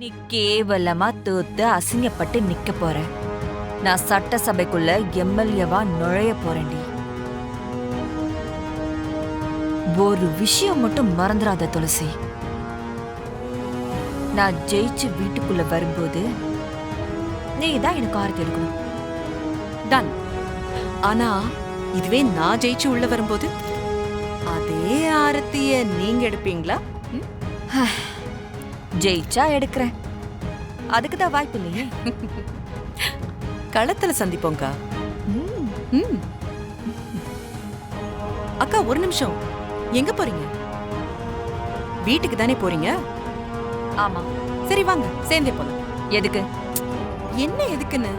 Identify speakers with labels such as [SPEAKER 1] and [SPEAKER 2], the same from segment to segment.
[SPEAKER 1] நீ கேவலமா தோத்து அசிங்கப்பட்டு நிக்க போற. நான் சட்டசபைக்குள்ள எம்எல்ஏவா நுழைய போறேன்டி. ஒரு விஷயம் மட்டும் மறந்துடாத துளசி. நான் ஜெயிச்சு வீட்டுக்குள்ள வரும்போது நீ தான் எனக்கு ஆரத்தி எடுக்கணும்.
[SPEAKER 2] டன். ஆனா இதுவே நான் ஜெயிச்சு உள்ள வரும்போது அதே ஆரத்திய நீங்க எடுப்பீங்களா?
[SPEAKER 1] ஜெயிச்சா எடுக்கிறேன். அதுக்கு தான் வாய்ப்பு இல்லையே.
[SPEAKER 2] களத்துல சந்திப்போங்கா. அக்கா ஒரு நிமிஷம், எங்க போறீங்க? வீட்டுக்கு தானே போறீங்க?
[SPEAKER 1] ஆமா.
[SPEAKER 2] சரி வாங்க சேர்ந்தே போலாம்.
[SPEAKER 1] எதுக்கு?
[SPEAKER 2] என்ன எதுக்குன்னு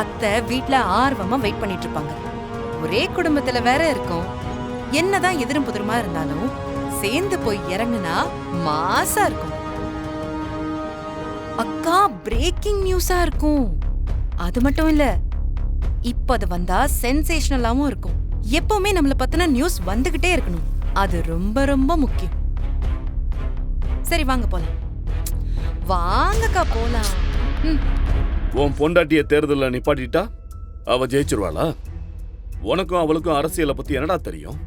[SPEAKER 2] அத்தை வீட்ல ஆர்வமா வெயிட் பண்ணிட்டு இருப்பாங்க. ஒரே குடும்பத்துல வேற இருக்கும். என்னதான் எதிரும் புதிருமா இருந்தாலும் சேர்ந்து போய் இறங்குனா மாசா இருக்கும். அக்கா பிரேக்கிங் நியூஸா இருக்கும். அது மட்டும் இல்ல, இப்ப அது வந்தா சென்சேஷனலாவும் இருக்கும். எப்பவுமே நம்மள பத்தின நியூஸ் வந்துகிட்டே இருக்கணும். அது ரொம்ப ரொம்ப முக்கியம். சரி வாங்க போலாம். வாங்கக்கா போலாம்.
[SPEAKER 3] உன் பொண்டாட்டிய தேர்தல்ல நிப்பாட்டிட்டா அவ ஜெயிச்சிருவாளா? உனக்கும் அவளுக்கும் அரசியலை பத்தி என்னடா தெரியும்?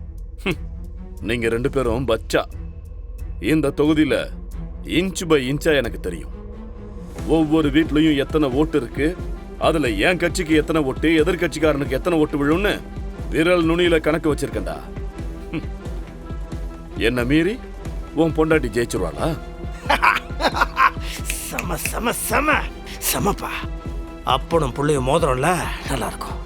[SPEAKER 3] நீங்க ரெண்டு பேரும் பச்சா. இந்த தொகுதியில இன்ச் பை இன்ச்சா எனக்கு தெரியும். ஒவ்வொரு வீட்லயும் எத்தனை ஓட்டு இருக்கு, அதுல என் கட்சிக்கு எத்தனை ஓட்டு, எதிர்கட்சிக்காரனுக்கு எத்தனை ஓட்டு விழும்னு விரல் நுனியில கணக்கு வச்சிருக்கேன்டா. என்ன மீறி உன் பொண்டாட்டி ஜெயிச்சிருவாளா?
[SPEAKER 4] சம சம சம சமப்பா. அப்பனும் பிள்ளைய மோதிரம்ல நல்லா இருக்கும்,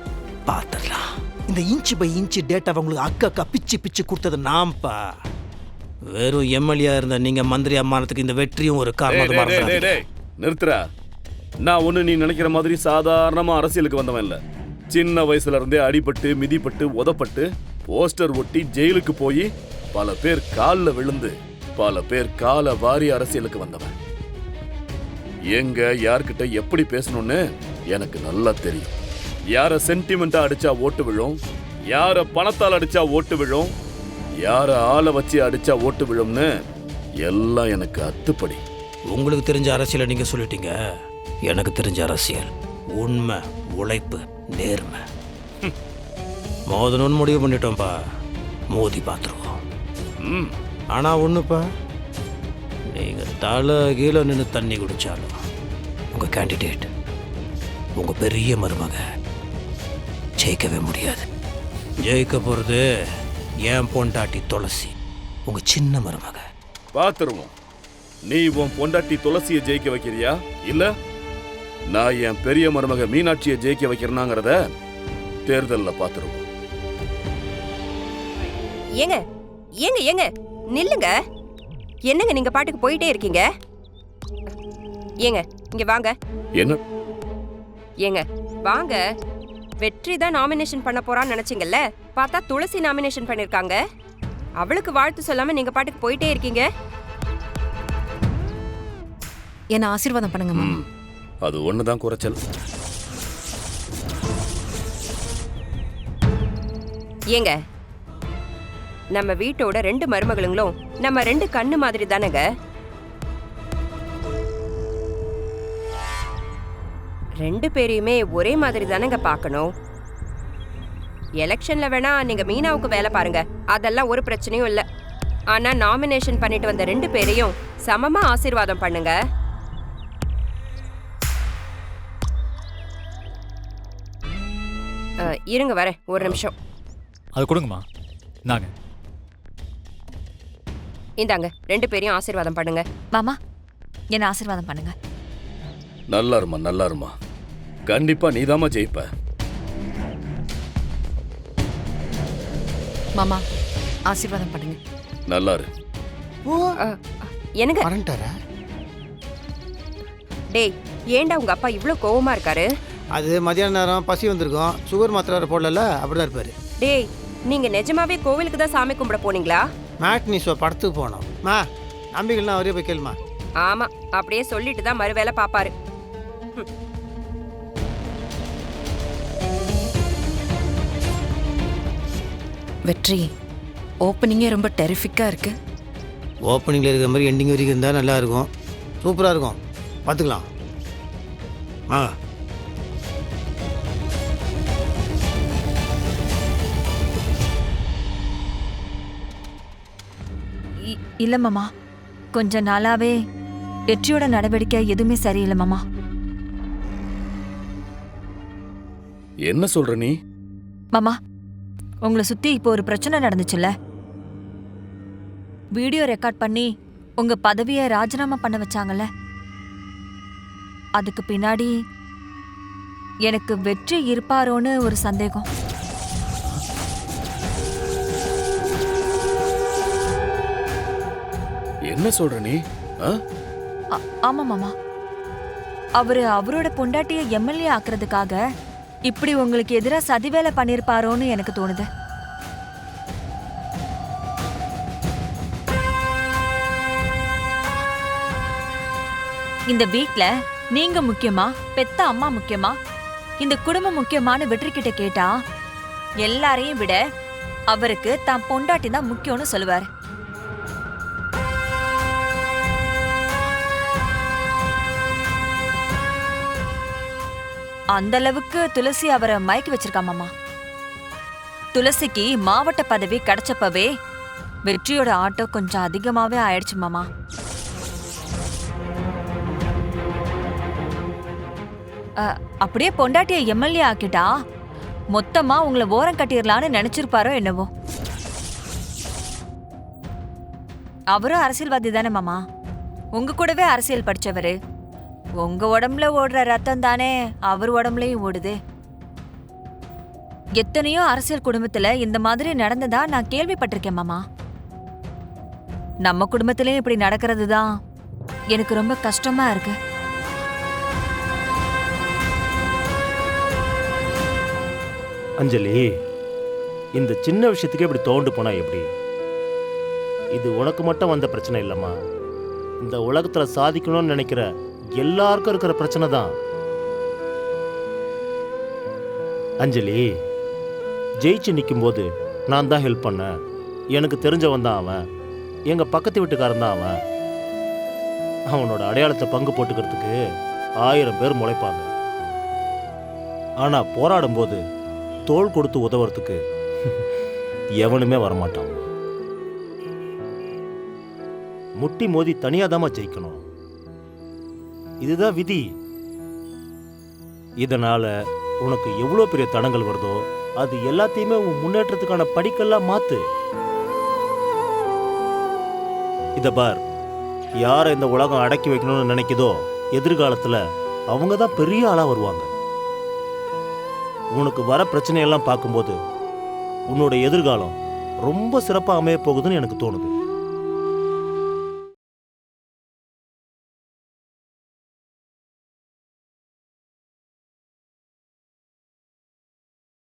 [SPEAKER 4] பார்த்துடலாம். இந்த இன்ச்சு பை இன்ச்சு டேட்டா உங்களுக்கு அக்கா பிச்சு பிச்சு கொடுத்தது நான்ப்பா. வெறும் எம்எல்ஏ இருந்த நீங்க மந்திரி அம்மானத்துக்கு இந்த வெற்றியும் ஒரு காரணம்.
[SPEAKER 3] நிறுத்துறா. நான் ஒண்ணு நீ நினைக்கிற மாதிரி சாதாரணமா அரசியலுக்கு வந்தவன் இல்ல. சின்ன வயசுல இருந்தே அடிபட்டு மிதிப்பட்டு உதப்பட்டு போஸ்டர் ஒட்டி ஜெயிலுக்கு போய் பல பேர் கால்ல விழுந்து பல பேர் கால வாரி அரசியலுக்கு வந்தவன். எங்க யார்கிட்ட எப்படி பேசணும்னு எனக்கு நல்லா தெரியும். யார சென்டிமெண்டா அடிச்சா ஓட்டு விழும், யார பணத்தால் அடிச்சா ஓட்டு விழும், யார ஆளை வச்சு அடிச்சா ஓட்டு விழும்னு எல்லாம் எனக்கு அத்துப்படி.
[SPEAKER 4] உங்களுக்கு தெரிஞ்ச அரசியலை நீங்க சொல்லிட்டீங்க. எனக்கு தெரிஞ்ச அரசியல் உண்மை, உழைப்பு, நேர்மை. மோதணும்னு முடிவு பண்ணிட்டோம்ப்பா. மோதி பார்த்துருவோம். ஆனா ஒண்ணுப்பா, நீங்க தலை கீழே நின்று தண்ணி குடிச்சாலும் உங்க கேண்டிடேட், உங்க பெரிய மருமக ஜெயிக்கவே முடியாது. ஜெயிக்க போறது என் பொண்டாட்டி துளசி, உங்க சின்ன மருமக.
[SPEAKER 3] பாத்துருவோம். நீ உன் பொண்டாட்டி துளசியை ஜெயிக்க வைக்கிறியா, இல்ல நான் என் பெரிய மருமக மீனாட்சியை ஜெயிக்க வைக்கிறேனாங்கிறத தேர்தல்ல பாத்துருவோம்.
[SPEAKER 5] ஏங்க ஏங்க ஏங்க நில்லுங்க. என்னங்க நீங்க பாட்டுக்கு போயிட்டே இருக்கீங்க? ஏங்க இங்க வாங்க.
[SPEAKER 3] என்ன?
[SPEAKER 5] ஏங்க வாங்க. வெற்றி தான் நாமினேஷன் பண்ண போறான்னு நினைச்சீங்கல்ல, பார்த்தா துளசி நாமினேஷன் பண்ணிருக்காங்க. அவளுக்கு வாழ்த்து சொல்லாம நீங்க பாட்டுக்கு போயிட்டே இருக்கீங்க.
[SPEAKER 2] என்ன ஆசீர்வாதம் பண்ணுங்க மாமா.
[SPEAKER 3] அது ஒண்ணுதான் குறைச்சல்.
[SPEAKER 5] ஏங்க நம்ம வீட்டோட 2 மருமகளுங்களும் நம்ம 2 கண்ணு மாதிரி தானேங்க. 2 பேரையுமே ஒரே மாதிரி தானேங்க பார்க்கணும். எலெக்ஷன்ல வேணா நீங்க மீனாவுக்கு வேலை பாருங்க, அதெல்லாம் ஒரு பிரச்சனையும் இல்லை. ஆனா நாமினேஷன் பண்ணிட்டு வந்த 2 பேரையும் சமமா ஆசீர்வாதம் பண்ணுங்க. இருங்க வரேன், ஒரு நிமிஷம்.
[SPEAKER 6] அது கொடுங்கம்மா. நாங்க
[SPEAKER 5] இந்தாங்க 2 பேரையும் ஆசீர்வாதம் பண்ணுங்க.
[SPEAKER 1] மாமா, என்ன ஆசீர்வாதம் பண்ணுங்க.
[SPEAKER 3] நல்லா இருமா, நல்லா இருமா. கண்டிப்பா நீதாமா ஜெயிப்ப.
[SPEAKER 2] மாமா ஆசீர்வாதம் பண்ணுங்க.
[SPEAKER 3] நல்லா இரு.
[SPEAKER 5] என்னங்க
[SPEAKER 4] வரண்டாரா?
[SPEAKER 5] டேய், ஏன்டா உங்க அப்பா இவ்ளோ கோவமா இருக்காரு?
[SPEAKER 4] அது மதியான நேரம் பசி வந்திருக்கும், சுகர் மாத்திரை போடல, அப்படிதான் இருப்பாரு.
[SPEAKER 5] டேய், நீங்க நிஜமாவே கோவிலுக்கு தான் சாமி கும்பிட போனீங்களா?
[SPEAKER 4] மேட்னி ஷோ படத்துக்கு போனோம். மா நம்பிக்கலாம், அவரே போய் கேளுமா.
[SPEAKER 5] ஆமா, அப்படியே சொல்லிட்டு தான் மறுவேளை பாப்பாரு.
[SPEAKER 2] வெற்றி ஓப்பனிங்கே ரொம்ப டெரிஃபிக்கா இருக்கு.
[SPEAKER 4] ஓப்பனிங்கில் இருக்கிற மாதிரி எண்டிங் வரைக்கும் இருந்தால் நல்லா இருக்கும்.
[SPEAKER 7] சூப்பராக இருக்கும், பார்த்துக்கலாம். ஆ
[SPEAKER 1] இல்ல மாமா, கொஞ்ச நாளாவே வெற்றியோட நடவடிக்கை எதுவுமே சரியில்லை மாமா.
[SPEAKER 3] என்ன சொல்ற நீ?
[SPEAKER 1] மாமா, உங்களை சுத்தி இப்போ ஒரு பிரச்சனை நடந்துச்சுல்ல, வீடியோ ரெக்கார்ட் பண்ணி உங்க பதவியை ராஜினாமா பண்ண வச்சாங்கல்ல, அதுக்கு பின்னாடி எனக்கு வெற்றி இருப்பாரோன்னு ஒரு சந்தேகம்.
[SPEAKER 3] என்ன சொல்ற நீ? ஆ?
[SPEAKER 1] ஆமா மாமா, அவரோட பொண்டாட்டிய எம்எல்ஏ ஆக்குறதுக்காக இப்படி உங்களுக்கு எதிரா சதி வேலை பண்ணிருப்பாரோன்னு எனக்கு தோணுது. இந்த வீட்ல நீங்க முக்கியமா, பெத்த அம்மா முக்கியமா, இந்த குடும்பம் முக்கியமான வெற்றி கிட்ட கேட்டா எல்லாரையும் விட அவருக்கு தான் பொண்டாட்டி தான் முக்கியம்னு சொல்லுவாரு. அந்த அளவுக்கு துளசி அவரை மயக்கி வச்சிருக்கா மாமா. துளசிக்கு மாவட்ட பதவி கிடைச்சப்பவே வெற்றியோட ஆட்டோ கொஞ்சம் அதிகமாவே ஆயிடுச்சு மாமா. அப்படியே பொண்டாட்டிய எம்எல்ஏ ஆக்கிட்டா மொத்தமா உங்களை ஓரம் கட்டிடலான்னு நினைச்சிருப்பாரோ என்னவோ. அவரும் அரசியல்வாதி தானே மாமா, உங்க கூடவே அரசியல் படிச்சவரு. உங்க உடம்புல ஓடுற ரத்தம் தானே அவர் உடம்புலயும் ஓடுது. எத்தனையோ அரசியல் குடும்பத்துல இந்த மாதிரி நடந்ததா நான் கேள்விப்பட்டிருக்கேன் மாமா. நம்ம குடும்பத்திலயும் இப்படி நடக்கிறது தான் எனக்கு ரொம்ப கஷ்டமா இருக்கு.
[SPEAKER 8] அஞ்சலி, இந்த சின்ன விஷயத்துக்கே இப்படி தோண்டு போனா எப்படி? இது உனக்கு மட்டும் வந்த பிரச்சனை இல்லைம்மா, இந்த உலகத்துல சாதிக்கணும்னு நினைக்கிற எல்லாருக்கும் இருக்கிற பிரச்சனை தான். அஞ்சலி, ஜெயிச்சு நிற்கும்போது நான் தான் ஹெல்ப் பண்ணேன், எனக்கு தெரிஞ்சவன் தான் அவன், எங்கள் பக்கத்து வீட்டுக்காரன் தான் அவன். அவனோட அடையாளத்தை பங்கு போட்டுக்கிறதுக்கு 1000 பேர் முளைப்பாங்க. ஆனால் போராடும்போது தோள் கொடுத்து உதவுறதுக்கு எவனுமே வரமாட்டான். முட்டி மோதி தனியாதாமா ஜெயிக்கணும். இதுதான் விதி. இதனால உனக்கு எவ்வளோ பெரிய தடங்கள் வருதோ அது எல்லாத்தையுமே உன் முன்னேற்றத்துக்கான படிக்கெல்லாம் மாத்து. இத பார், யாரை இந்த உலகம் அடக்கி வைக்கணும்னு நினைக்குதோ எதிர்காலத்தில் அவங்க தான் பெரிய ஆளாக வருவாங்க. உனக்கு வர பிரச்சனையெல்லாம் பார்க்கும்போது உன்னோட எதிர்காலம் ரொம்ப சிறப்பாக அமைய போகுதுன்னு எனக்கு தோணுது.